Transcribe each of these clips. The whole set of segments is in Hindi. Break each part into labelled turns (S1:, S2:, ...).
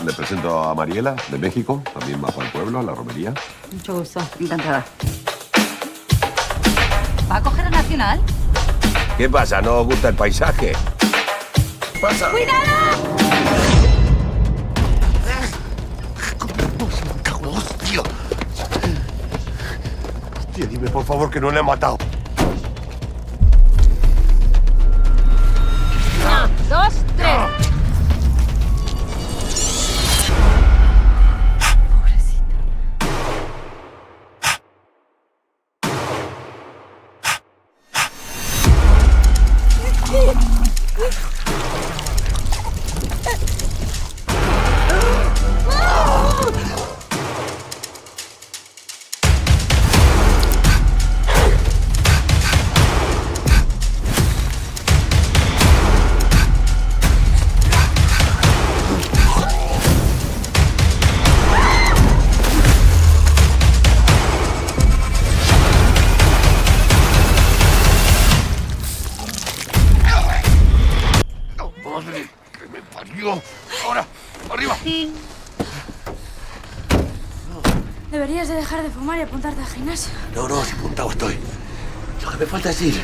S1: Le presento a Mariela, de México. También va para el pueblo, a la romería.
S2: Mucho gusto, encantada. ¿Va a coger a Nacional?
S3: ¿Qué pasa? ¿No os gusta el paisaje?
S1: ¿Qué pasa?
S2: ¡Cuidado!
S1: ¡Hostia! Hostia, dime por favor que no le he matado.
S2: 1, 2, 3.
S1: ¡Madre que me parió! ¡Ahora! ¡Arriba!
S4: Deberías de dejar de fumar y apuntarte al gimnasio.
S1: No, si apuntado estoy. Lo que me falta es ir.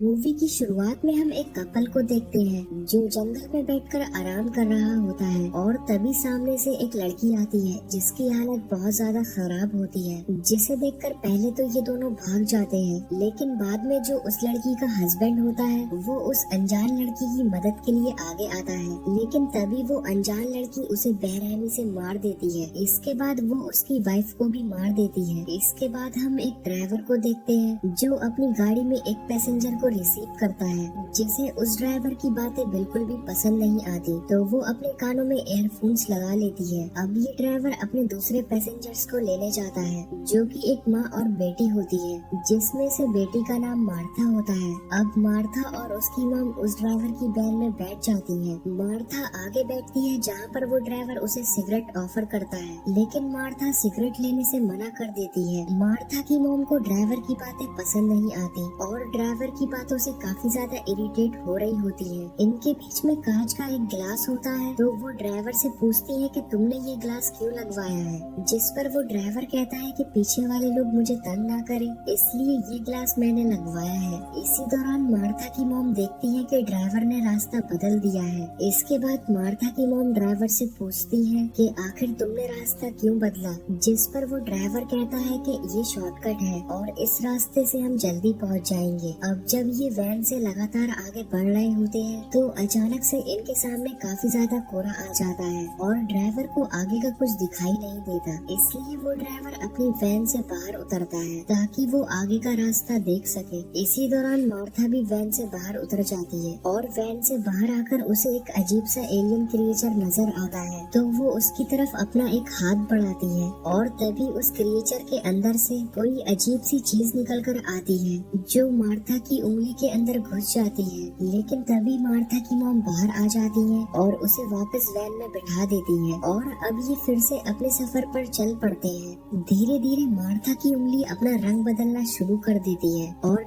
S5: Movie की शुरुआत में हम एक कपल को देखते हैं जो जंगल में बैठकर आराम कर रहा होता है और तभी सामने से एक लड़की आती है जिसकी हालत बहुत ज्यादा खराब होती है, जिसे देखकर पहले तो ये दोनों भाग जाते हैं, लेकिन बाद में जो उस लड़की का हस्बैंड होता है वो उस अनजान लड़की की मदद के लिए आगे आता है, लेकिन तभी वो अनजान लड़की उसे बेरहमी से मार देती है। इसके बाद वो उसकी वाइफ को भी मार देती है। इसके बाद हम एक ड्राइवर को देखते हैं जो अपनी गाड़ी में एक पैसेंजर को रिसीव करता है, जिसे उस ड्राइवर की बातें बिल्कुल भी पसंद नहीं आती, तो वो अपने कानों में ईयरफोन्स लगा लेती है। अब ये ड्राइवर अपने दूसरे पैसेंजर्स को लेने जाता है जो कि एक माँ और बेटी होती है, जिसमें से बेटी का नाम मार्था होता है। अब मार्था और उसकी मॉम उस ड्राइवर की वैन में बैठ जाती है। मार्था आगे बैठती है जहाँ पर वो ड्राइवर उसे सिगरेट ऑफर करता है, लेकिन मार्था सिगरेट लेने से मना कर देती है। मार्था की मॉम को ड्राइवर की बातें पसंद नहीं आती और ड्राइवर की बातों से काफी ज्यादा इरिटेट हो रही होती है। इनके बीच में कांच का एक ग्लास होता है, तो वो ड्राइवर से पूछती है कि तुमने ये ग्लास क्यों लगवाया है, जिस पर वो ड्राइवर कहता है कि पीछे वाले लोग मुझे तंग ना करें, इसलिए ये ग्लास मैंने लगवाया है। इसी दौरान मार्था की मॉम देखती है कि ड्राइवर ने रास्ता बदल दिया है। इसके बाद मार्था की मॉम ड्राइवर से पूछती है कि आखिर तुमने रास्ता क्यों बदला, जिस पर वो ड्राइवर कहता है कि ये शॉर्टकट है और इस रास्ते से हम जल्दी पहुंच जाएंगे। अब जब ये वैन से लगातार आगे बढ़ रहे होते हैं तो अचानक से इनके सामने काफी ज्यादा कोहरा आ जाता है और ड्राइवर को आगे का कुछ दिखाई नहीं देता, इसलिए वो ड्राइवर अपनी वैन से बाहर उतरता है ताकि वो आगे का रास्ता देख सके। इसी दौरान मार्था भी वैन से बाहर उतर जाती है और वैन से बाहर आकर उसे एक अजीब सा एलियन क्रिएचर नजर आता है, तो वो उसकी तरफ अपना एक हाथ बढ़ाती है और तभी उस क्रिएचर के अंदर से कोई अजीब सी चीज निकल कर आती है जो मार्था की उंगली के अंदर घुस जाती है, लेकिन तभी मार्था की मॉम बाहर आ जाती है और उसे वापस वैन में बिठा देती है और अब ये फिर से अपने सफर पर चल पड़ते हैं। धीरे धीरे मार्था की उंगली अपना रंग बदलना शुरू कर देती है और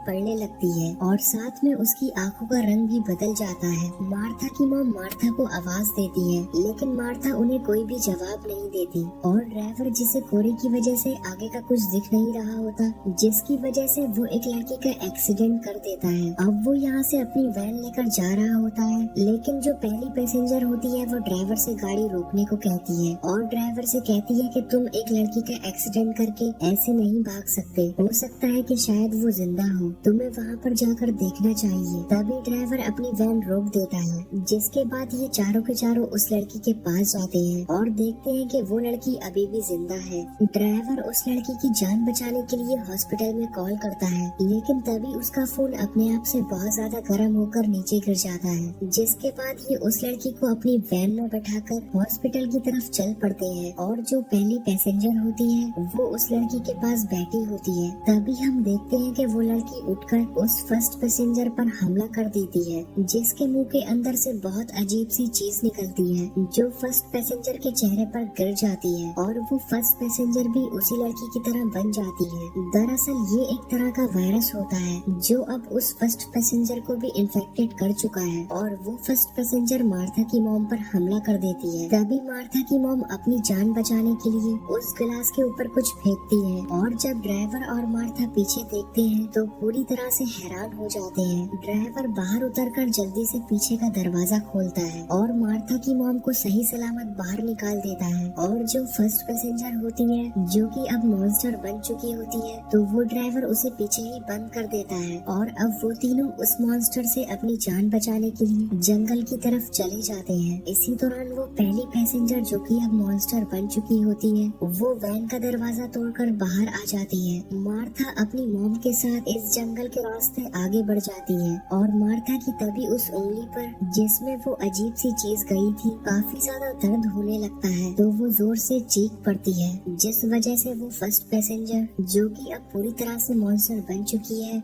S5: पड़ने लगती है और साथ में उसकी आंखों का रंग भी बदल जाता है। मार्था की मॉम मार्था को आवाज देती है, लेकिन मार्था उन्हें कोई भी जवाब नहीं देती और ड्राइवर जिसे कोहरे की वजह से आगे का कुछ दिख नहीं रहा होता, जिसकी वजह से वो एक लड़की का एक्सीडेंट कर देता है। अब वो यहाँ से अपनी वैन लेकर जा रहा होता है, लेकिन जो पहली पैसेंजर होती है वो ड्राइवर से गाड़ी रोकने को कहती है और ड्राइवर से कहती है कि तुम एक लड़की का एक्सीडेंट करके ऐसे नहीं भाग सकते, हो सकता है कि शायद वो जिंदा हो, तुम्हें वहाँ पर जाकर देखना चाहिए। तभी ड्राइवर अपनी वैन रोक देता है, जिसके बाद ये चारों के चारों उस लड़की के पास जाते हैं और देखते हैं कि वो लड़की अभी भी जिंदा है। ड्राइवर उस लड़की की जान बचाने के लिए हॉस्पिटल में कॉल करता है, लेकिन तभी उसका फोन अपने आप से बहुत ज्यादा गर्म होकर नीचे गिर जाता है, जिसके बाद ये उस लड़की को अपनी वैन में बैठाकर हॉस्पिटल की तरफ चल पड़ते हैं और जो पहली पैसेंजर होती है वो उस लड़की के पास बैठी होती है। तभी हम देखते हैं कि वो लड़की की उठकर उस फर्स्ट पैसेंजर पर हमला कर देती है, जिसके मुंह के अंदर से बहुत अजीब सी चीज निकलती है जो फर्स्ट पैसेंजर के चेहरे पर गिर जाती है और वो फर्स्ट पैसेंजर भी उसी लड़की की तरह बन जाती है। दरअसल ये एक तरह का वायरस होता है जो अब उस फर्स्ट पैसेंजर को भी इन्फेक्टेड कर चुका है और वो फर्स्ट पैसेंजर मार्था की मॉम पर हमला कर देती है। तभी मार्था की मॉम अपनी जान बचाने के लिए उस गिलास के ऊपर कुछ फेंकती है और जब ड्राइवर और मार्था पीछे देखते हैं तो पूरी तरह से हैरान हो जाते हैं। ड्राइवर बाहर उतरकर जल्दी से पीछे का दरवाजा खोलता है और मार्था की मॉम को सही सलामत बाहर निकाल देता है और जो फर्स्ट पैसेंजर होती है जो कि अब मॉन्स्टर बन चुकी होती है तो वो ड्राइवर उसे पीछे ही बंद कर देता है और अब वो तीनों उस मॉन्स्टर से अपनी जान बचाने के लिए जंगल की तरफ चले जाते हैं। इसी दौरान वो पहली पैसेंजर जो कि अब मॉन्स्टर बन चुकी होती है वो वैन का दरवाजा तोड़कर बाहर आ जाती है। मार्था अपनी मॉम के साथ इस जंगल के रास्ते आगे बढ़ जाती है और मार्था की तभी उस उंगली पर जिसमें वो अजीब सी चीज गई थी काफी ज्यादा दर्द होने लगता है तो वो जोर से चीख पड़ती है, जिस वजह से वो फर्स्ट पैसेंजर जो कि अब पूरी तरह से मॉन्स्टर बन चुकी है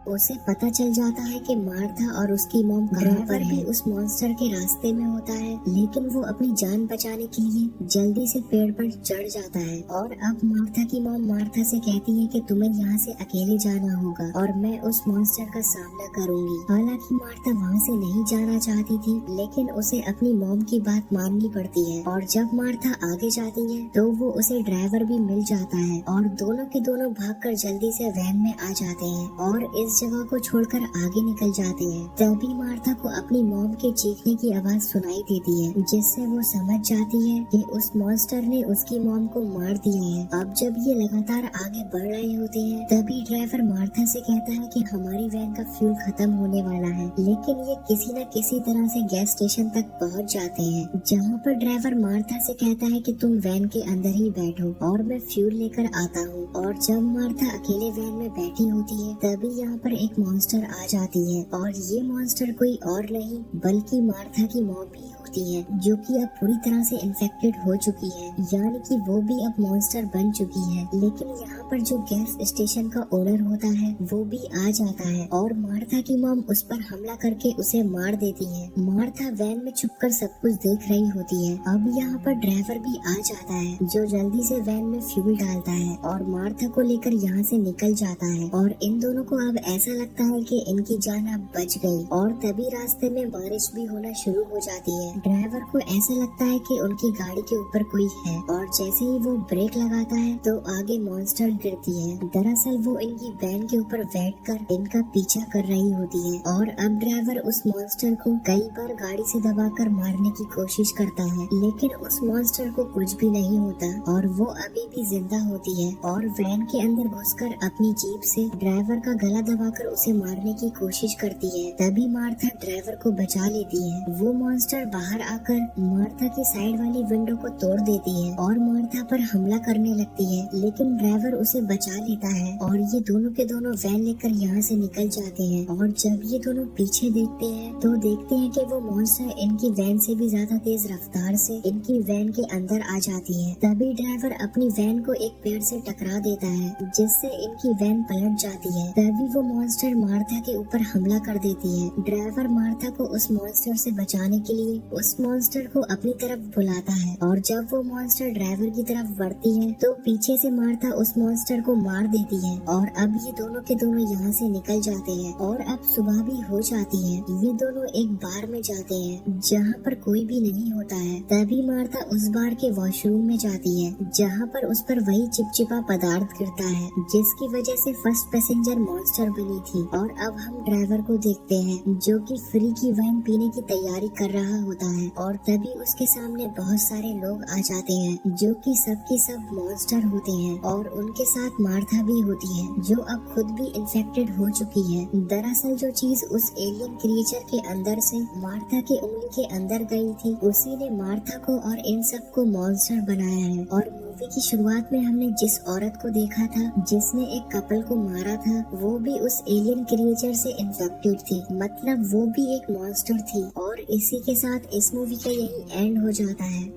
S5: उसे पता चल जाता है कि मार्था और उसकी मॉम ड्राइवर भी उस मॉन्स्टर के रास्ते में होता है, लेकिन वो अपनी जान बचाने के लिए जल्दी से पेड़ पर चढ़ जाता है और अब मार्था की मॉम मार्था से कहती है कि तुम्हें यहाँ से अकेले जाना होगा और मैं उस मॉन्स्टर का सामना करूंगी। हालांकि मार्था वहाँ से नहीं जाना चाहती थी, लेकिन उसे अपनी मॉम की बात माननी पड़ती है और जब मार्था आगे जाती है तो वो उसे ड्राइवर भी मिल जाता है और दोनों के दोनों भागकर जल्दी से वैन में आ जाते हैं और इस जगह को छोड़कर आगे निकल जाते हैं। तभी मार्था को अपनी मॉम के चीखने की आवाज सुनाई देती है, जिससे वो समझ जाती है कि उस मॉन्स्टर ने उसकी मॉम को मार दिया है। अब जब ये लगातार आगे बढ़ रहे होते हैं तभी ड्राइवर मार्था से कहता है कि हमारी वैन का फ्यूल खत्म होने वाला है, लेकिन ये किसी न किसी तरह से गैस स्टेशन तक पहुंच जाते हैं, जहां पर ड्राइवर मार्था से कहता है कि तुम वैन के अंदर ही बैठो और मैं फ्यूल लेकर आता हूँ। और जब मार्था अकेले वैन में बैठी होती है तभी यहाँ पर एक मॉन्स्टर आ जाती है और ये मॉन्स्टर कोई और नहीं बल्कि मार्था की मॉम ही होती है, जो कि अब पूरी तरह से इन्फेक्टेड हो चुकी है, यानी कि वो भी अब मॉन्स्टर बन चुकी है। लेकिन यहाँ पर जो गैस स्टेशन का ओनर होता है वो भी आ जाता है और मार्था की मॉम उस पर हमला करके उसे मार देती है। मार्था वैन में छुपकर सब कुछ देख रही होती है। अब यहाँ पर ड्राइवर भी आ जाता है जो जल्दी से वैन में फ्यूल डालता है और मार्था को लेकर यहाँ से निकल जाता है और इन दोनों को अब ऐसा लगता है कि इनकी जान अब बच गई। और तभी रास्ते में बारिश भी होना शुरू हो जाती है। ड्राइवर को ऐसा लगता है कि उनकी गाड़ी के ऊपर कोई है और जैसे ही वो ब्रेक लगाता है तो आगे मॉन्स्टर गिरती है। दरअसल वो इनकी वैन के ऊपर बैठकर इनका पीछा कर रही होती है और अब ड्राइवर उस मॉन्स्टर को कई बार गाड़ी से दबाकर मारने की कोशिश करता है, लेकिन उस मॉन्स्टर को कुछ भी नहीं होता और वो अभी भी जिंदा होती है और वैन के अंदर घुसकर अपनी जीप से ड्राइवर का गला दबाकर उसे मारने की कोशिश करती है। तभी मार्था ड्राइवर को बचा लेती है। वो मॉन्स्टर बाहर आकर मार्था की साइड वाली विंडो को तोड़ देती है और मार्था पर हमला करने लगती है, लेकिन ड्राइवर उसे बचा लेता है और ये दोनों के दोनों वैन लेकर यहाँ से निकल जाते हैं। और जब ये दोनों पीछे देखते हैं तो देखते हैं कि वो मॉन्स्टर इनकी वैन से भी ज्यादा तेज रफ्तार से इनकी वैन के अंदर आ जाती है। तभी ड्राइवर अपनी वैन को एक पेड़ से टकरा देता है, जिससे इनकी वैन पलट जाती है। तभी वो मॉन्स्टर मार्था के ऊपर हमला कर देती है। ड्राइवर मार्था को उस मॉन्स्टर से बचाने के लिए उस मॉन्स्टर को अपनी तरफ बुलाता है और जब वो मॉन्स्टर ड्राइवर की तरफ बढ़ती है तो पीछे से मार्था उस मॉन्स्टर को मार देती है और अब ये दोनों के दोनों यहाँ से निकल जाते हैं और अब सुबह भी हो जाती है। ये दोनों एक बार में जाते हैं जहाँ पर कोई भी नहीं होता है। तभी मार्था उस बार के वॉशरूम में जाती है जहाँ पर उस पर वही चिपचिपा पदार्थ गिरता है जिसकी वजह से फर्स्ट पैसेंजर मॉन्स्टर बनी थी। और अब हम ड्राइवर को देखते हैं जो कि फ्री की वाइन पीने की तैयारी कर रहा होता है और तभी उसके सामने बहुत सारे लोग आ जाते हैं जो कि सबके सब मॉन्स्टर होते हैं और उनके साथ मार्था भी होती है जो अब खुद भी इन्फेक्टेड हो चुकी है। दरअसल जो चीज उस एलियन क्रिएचर के अंदर से मार्था के उंगली के अंदर गई थी उसी ने मार्था को और इन सबको मॉन्स्टर बनाया है। और मूवी की शुरुआत में हमने जिस औरत को देखा था जिसने एक कपल को मारा था वो भी उस एलियन क्रिएचर से इन्फेक्टेड थी, मतलब वो भी एक मॉन्स्टर थी। और इसी के साथ इस मूवी का यही एंड हो जाता है।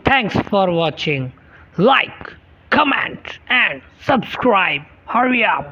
S6: Thanks for watching. Like, comment and subscribe. Hurry up!